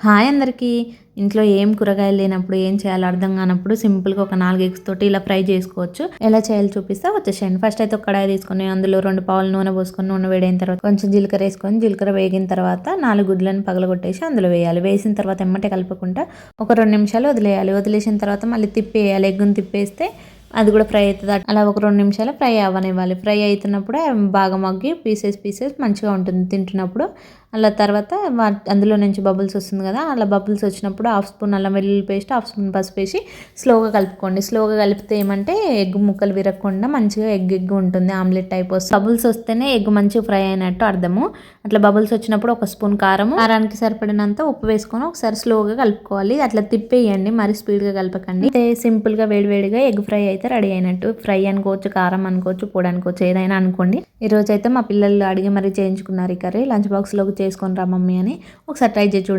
Hi అందరికీ. ఇంట్లో ఏం కూరగాయలు లేనప్పుడు, ఏం చేయాలో అర్థం కానప్పుడు సింపుల్‌గా ఒక 4 ఎగ్స్ తోటి ఇలా ఫ్రై చేసుకోవచ్చు. ఎలా చేయాలో చూపిస్తా వచ్చేసేయండి. ఫస్ట్ అయితే ఒక కడాయి తీసుకొని అందులో 2 పావులు నూనె పోసుకొని, నూనె వేడైన తర్వాత కొంచెం జీలకర్ర వేసుకొని, జీలకర్ర వేగిన తర్వాత 4 గుడ్లను పగలగొట్టేసి అందులో వేయాలి. వేసిన తర్వాత ఎమ్మటే కలపకుండా ఒక 2 నిమిషాలు వదిలేయాలి. వదిలేసిన తర్వాత మళ్ళీ తిప్పేయాలి. ఎగ్గుని తిప్పేస్తే అది కూడా ఫ్రై అవుతుంది. అలా ఒక 2 నిమిషాలు ఫ్రై అవ్వనివ్వాలి. ఫ్రై అవుతున్నప్పుడే బాగా మగ్గి పీసెస్ మంచిగా ఉంటుంది తింటున్నప్పుడు. అలా తర్వాత అందులో నుంచి బబుల్స్ వస్తుంది కదా, అలా బబుల్స్ వచ్చినప్పుడు హాఫ్ స్పూన్ అల్లం వెల్లుల్లి పేస్ట్, హాఫ్ స్పూన్ పసుపు వేసి స్లోగా కలుపుకోండి. స్లోగా కలిపితే ఏమంటే ఎగ్ ముక్కలు విరగకుండా మంచిగా ఎగ్ ఉంటుంది. ఆమ్లెట్ టైప్ వస్తుంది. బబుల్స్ వస్తేనే ఎగ్ మంచిగా ఫ్రై అయినట్టు అర్థము. అట్లా బబుల్స్ వచ్చినప్పుడు ఒక స్పూన్ కారానికి సరిపడినంత ఉప్పు వేసుకొని ఒకసారి స్లోగా కలుపుకోవాలి. అట్లా తిప్పేయండి, మరి స్పీడ్గా కలపకండి. అయితే సింపుల్గా వేడివేడిగా ఎగ్ ఫ్రై అయితే రెడీ అయినట్టు. ఫ్రై అనుకోవచ్చు, కారం అనుకోవచ్చు, పొడి అనుకోవచ్చు, ఏదైనా అనుకోండి. ఈరోజు అయితే మా పిల్లలు అడిగి మరీ చేయించుకున్నారు ఈ కర్రీ. లంచ్ బాక్స్లోకి చేసుకొని రా మమ్మీ అని. ఒకసారి ట్రై చేసి చూడండి.